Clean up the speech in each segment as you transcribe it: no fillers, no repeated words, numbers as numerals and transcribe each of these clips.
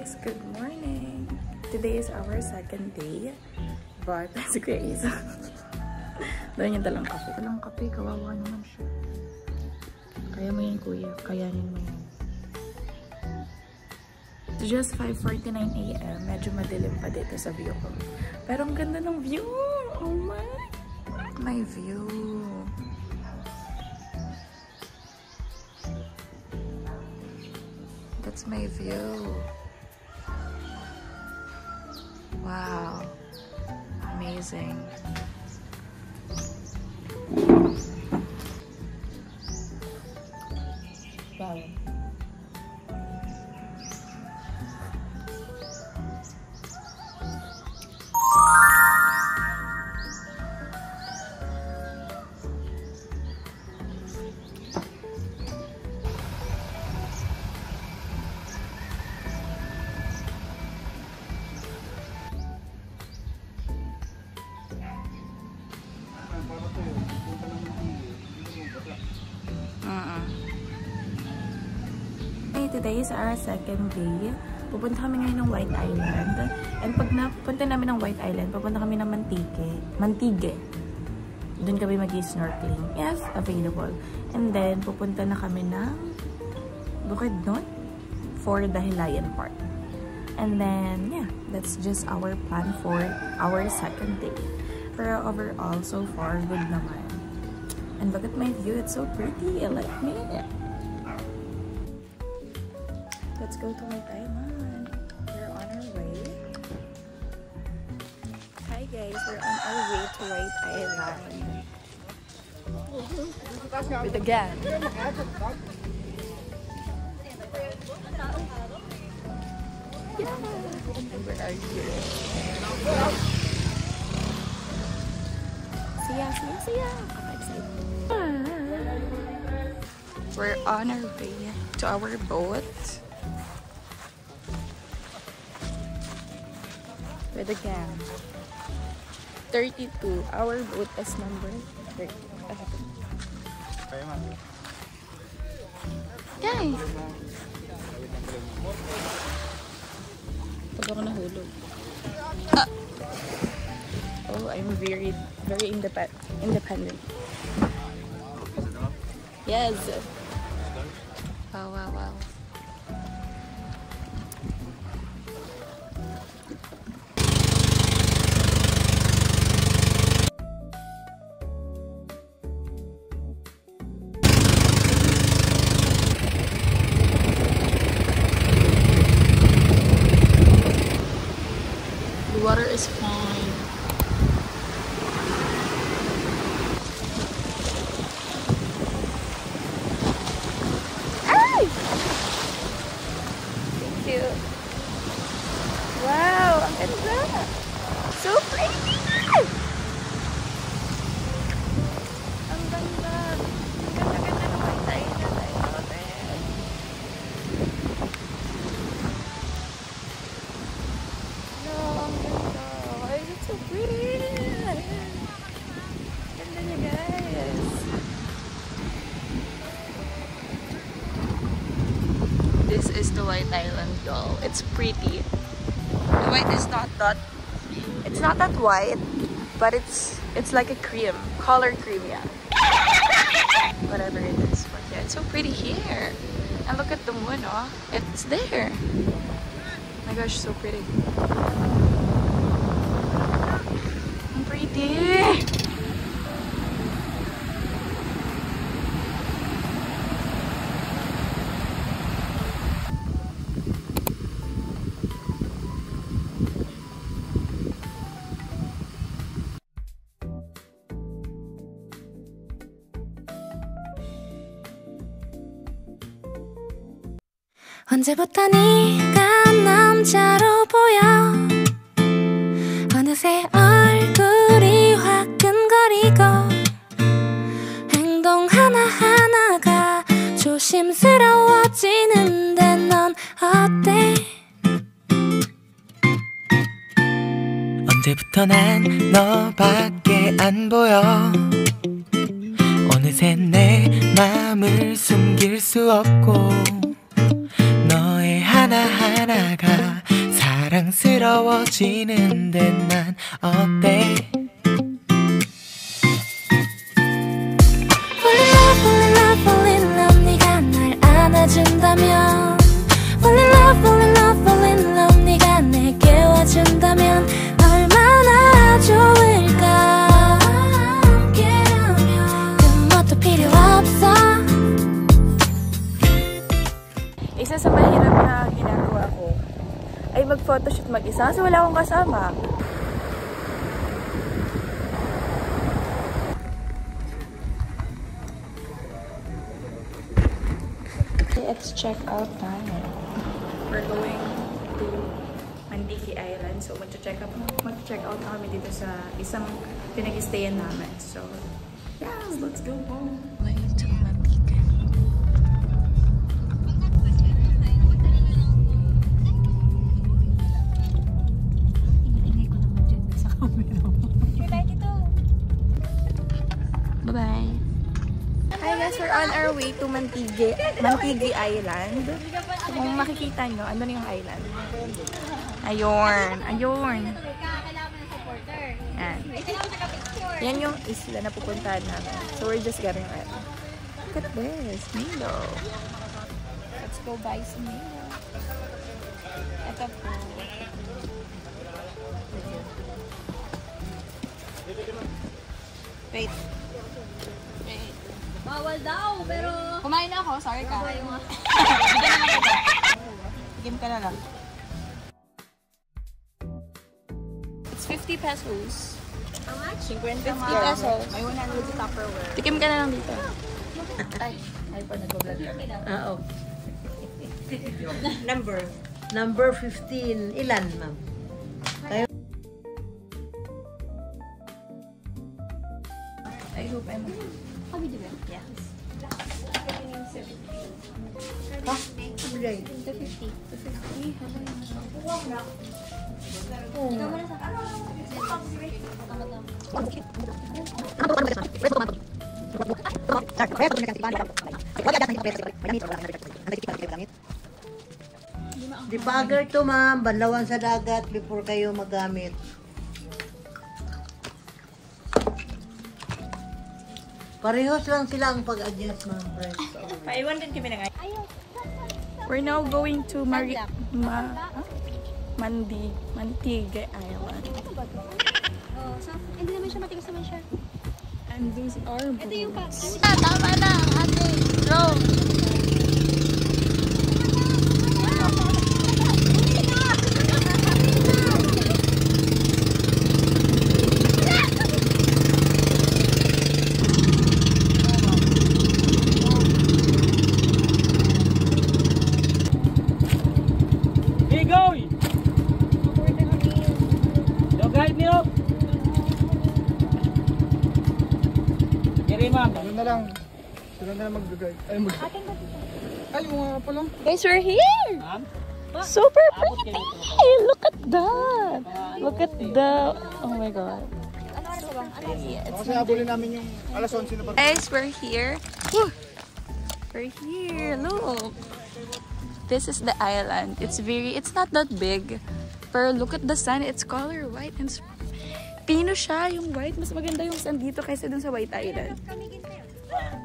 guys! Good morning! Today is our second day, but si Grace. Dahil niya dalang kape. Dalang kape, kawawa naman siya. Kaya mo yan, kuya. Kayanin mo yan. It's just 5:49 AM. Medyo madilim pa dito sa view ko. Pero ang ganda ng view! Oh my! My view! That's my view. Wow. Amazing. Wow. Today is our second day. Pupunta kami ngayon ng White Island. And pag napunta namin ng White Island, pupunta kami ng Mantigue. Doon kami mag-snorkeling if available. And then, pupunta na kami ng Bukidnon for the Hilayan Park. And then, yeah, that's just our plan for our second day. Pero overall, so far, good naman. And look at my view. It's so pretty. I like it. Let's go to White Island. We're on our way. Hi guys, we're on our way to White Island. With the gang. Yeah. And where are you? See ya. I'm excited. We're on our way to our boat. With the gang. 32. Our boat is number 30. Guys! Pag ako nahulog. Oh, I'm very independent. Yes! Wow. The water is fine. Ay! Thank you. Wow, ang ganda. So pretty. Ang ganda. Ang ganda ng White Island. I love it. So pretty! Ganda niya guys! This is the White Island, y'all. It's pretty. The white is not that... It's not that white, but it's like a cream. Color cream, yeah. Whatever it is. But yeah, it's so pretty here. And look at the moon, oh. It's there. Oh my gosh, so pretty. Pretty. 언제부터 네가 남자로 보여 어느새 얼굴이 화끈거리고 행동 하나하나가 조심스러워지는데 넌 어때? 언제부터 난 너밖에 안 보여 어느새 내 맘을 숨길 수 없고 너의 하나하나가 부끄러워지는데 난 어때? Fall in love 네가 날 안아준다면 Fall in love 네가 내게 와준다면 얼마나 좋을까 함께라면 그것도 필요 없어 Isa sa mahirap na ginagawa ko ay mag-photoshoot mag-isa kasi wala akong kasama. It's check out time. We're going to Mandiki Island. So mag-check out na kami dito sa isang pinag-stayan namin. So yes, let's go home. Way to Mandiki. Bye-bye. Hi guys, we're on our way to Mantigi Island. So, kung makikita nyo, ano na yung island? Ayun. Yan. Yan yung isla na pupuntahan namin. So we're just getting ready. Look at this, Milo. Let's go buy some Milo. Ito po. Wait. Bawal daw, pero... Kumain na ako, sorry ka. Game ka na lang. It's 50 pesos. How much? 50 pesos. May 100 sa Tupperware. Tikim ka na lang dito. Ay pa nag-vlog kami na. Oo. Number 15. Ilan, ma'am? I hope I'm... Kami di ba? Yes. Ha? Sabi 250. 250. Ikaw muna sa... Debugger to, ma'am. Banlawan sa dagat before kayo magamit. Parehos lang sila ang pag-adjust, ma'am. Paiwan din kami na nga. We're now going to Mantige Island. Oh, so, hindi naman siya matigas naman siya. And these are Ito yung boots. tama na, ate. Go! Guys, we're here! Super pretty! Look at that! Look at the... Oh my god. Guys, we're here. Woo! We're here. Look! This is the island. It's not that big. Pero look at the sun. It's color white and pino siya. Yung white. Mas maganda yung sun dito kaysa dun sa White Island.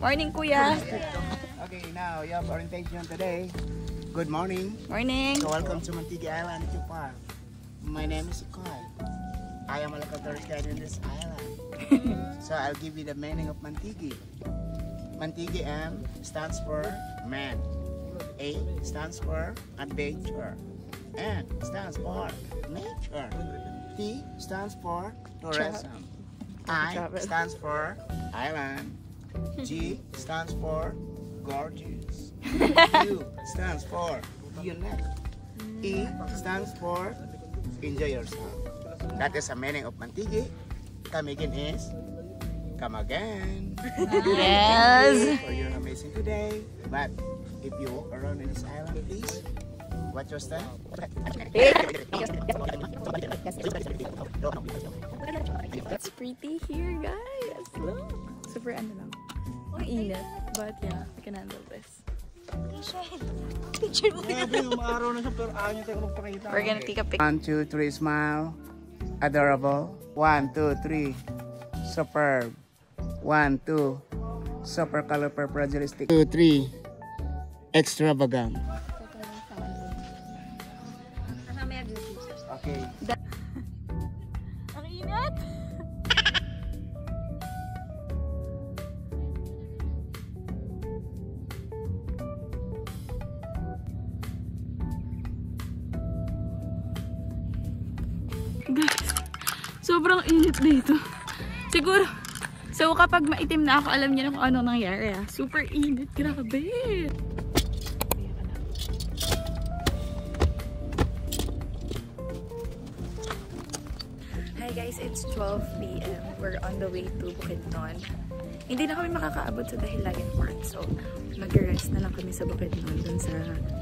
Morning, kuya! Okay, now you have orientation today. Good morning. Morning! So welcome to Mantigi Island, Tupar. My name is Ikoy. I am a local tourist guide in this island. So I'll give you the meaning of Mantigi. Mantigi M stands for man. A stands for adventure. N stands for nature. T stands for tourism. I stands for island. G stands for gorgeous. U stands for unique. E stands for enjoy yourself. That is the meaning of Mantigi. Come again is come again. Yes! For your amazing today. But if you walk around in this island, please watch your step. It's pretty here, guys. Look. Super ano lang. Ang init. But yeah, we can handle this. Picture mo. Grabe, umaaraw na siya pero ayaw niya tayo magpakita. We're gonna take a picture. 1, 2, 3, smile. Adorable. 1, 2, 3. Superb. 1, 2. Super color purpuristic. 2, 3. Extravagant. Okay. Ang init! Guys, sobrang init dito. Siguro, so kapag maitim na ako, alam niyo na kung ano nangyari. Super init, grabe. Hi guys, it's 12 PM. We're on the way to Bukidnon. Hindi na kami makakaabot sa Dahilayan Port, so mag-rest na lang kami sa Bukidnon dun sa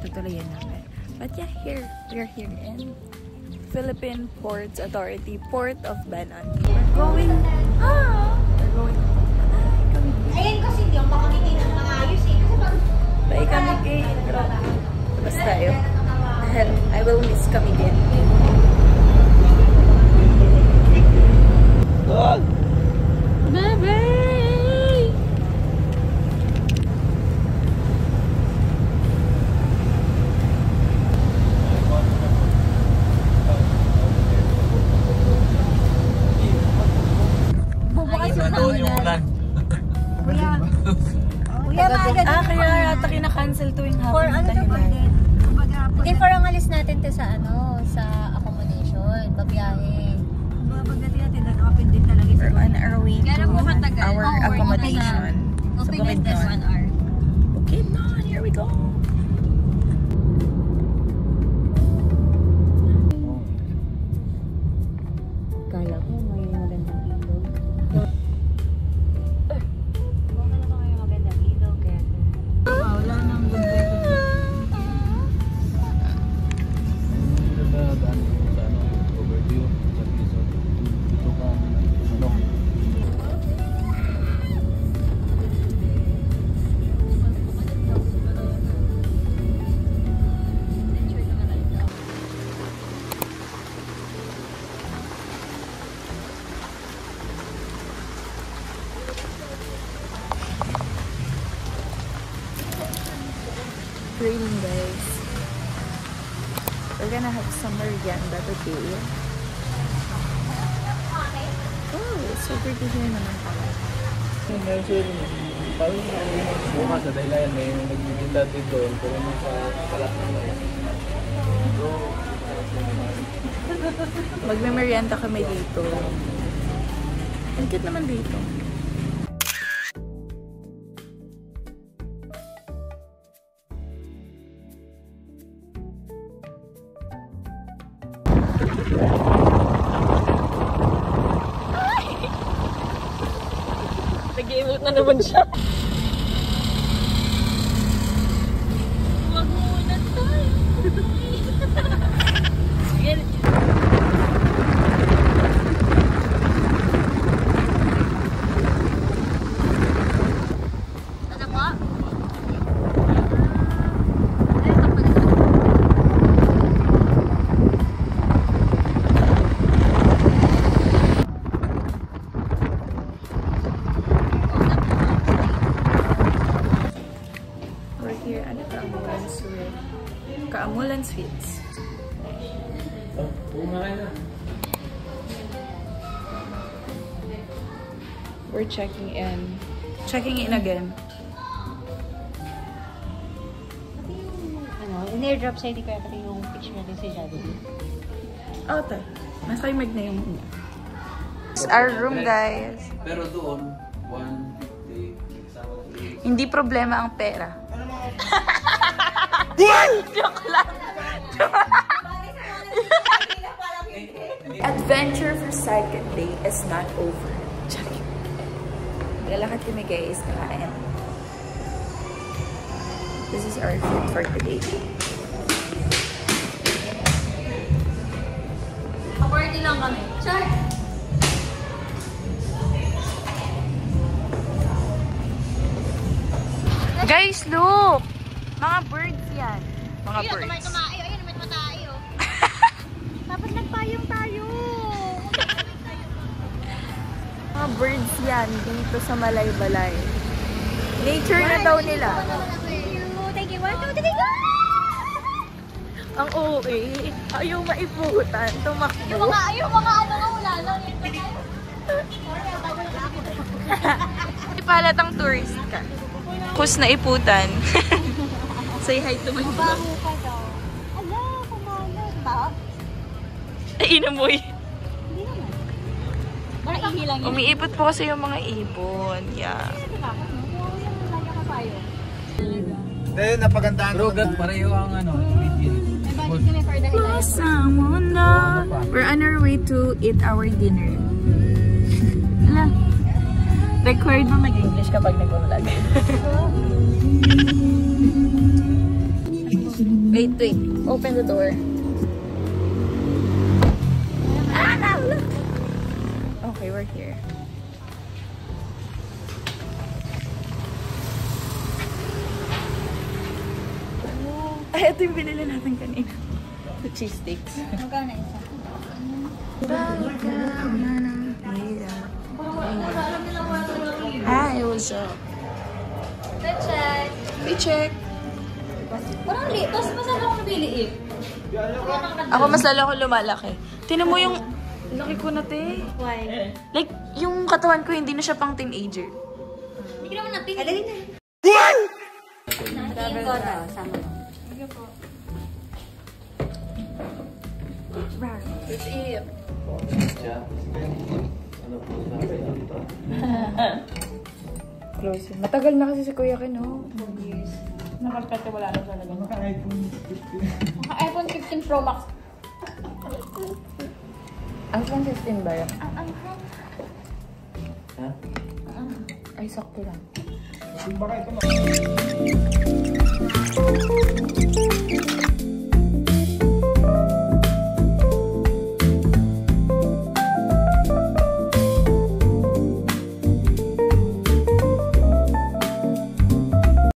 tutulayan namin. But yeah, we are here in Philippine Ports Authority, Port of Banan. We're going, Ayun kasi hindi ako makamitin ng mga ayos eh. Kasi pag... bye kami kay Labas tayo. Dahil I will miss kami din. Bye-bye! Kuya, maaga din. Kaya yata kinakancel tuwing hapon. For ano dahil naman din? Hindi, for ang alis natin te sa ano, sa accommodation, babiyahe. Pagdating natin, nag-open din talaga sa we're on our way to Gano'n po katagal? our Oh, accommodation. Sa Open is this 1 Bukidnon. hour. Bukidnon, here we go! Kala ko may magandang ilog. Baka naman may magandang ilog kaya. Wala nang good. Overview sa episode. Dito ka ano. Raining, guys. We're gonna have some merienda today. Oh, it's so pretty here naman pala. Bukas sa Dahilayan may nagtitinda dito. Pero nasa palak na Magme-merienda kami dito. Ang cute naman dito. Nag-i-emote na naman siya. Huwag muna tayo. Sige. Ano po? We're here at Kaamulan Sweets. We're checking in. Checking in again. Ano, in-airdrop sa'yo di kaya pati yung picture natin si Jollibee. Oh, te. Nasa imag na yung una. It's our room, guys. Pero doon, one day, Hindi problema ang pera. Joke lang. Adventure for second day is not over. Lalakad kami, guys. Kakain. This is our food for today. Party lang kami. Char! Guys, look! Mga birds yan. yan? Mga Ayun, birds. tumayo. Ayun, naman matayo. Dapat nagpayong tayo. Mga birds yan dito sa Malaybalay. Nature na daw nila. Thank you. 1, 2, 3, go! Ang OA. Ayaw maiputan. Tumakbo. Yung mga ano nga wala lang. Ipalatang tourist ka. Kus na iputan. Say hi to my vlog. Bago ka daw. Ala, kumalat ba? Ay, inamoy. Hindi naman. Parang ihi lang yun. Umiipot po kasi yung mga ibon. Yeah. Dahil napagandaan Pero pareho ang ano, video. We're on our way to eat our dinner. Ala. Required mo mag-English kapag nag-vlog. Wait. Open the door. Okay, we're here. Ay, ito yung binili natin kanina. The cheese sticks. Magkano isa? Hi, what's up? Check. We check. Parang mas masama akong nabili eh. Ako mas lalo ako lumalaki. Tinan mo yung laki ko na, te. Why? Like, yung katawan ko hindi na siya pang teenager. Hindi ka naman natin. Alagay na. Natiin ko ito. Sama. Let's eat. Close. Matagal na kasi si Kuya Ken, no? 4 years. Nakapete, wala na talaga. iPhone 15 Pro Max. iPhone 15 ba yan? Ay, sakto lang. Bakit ito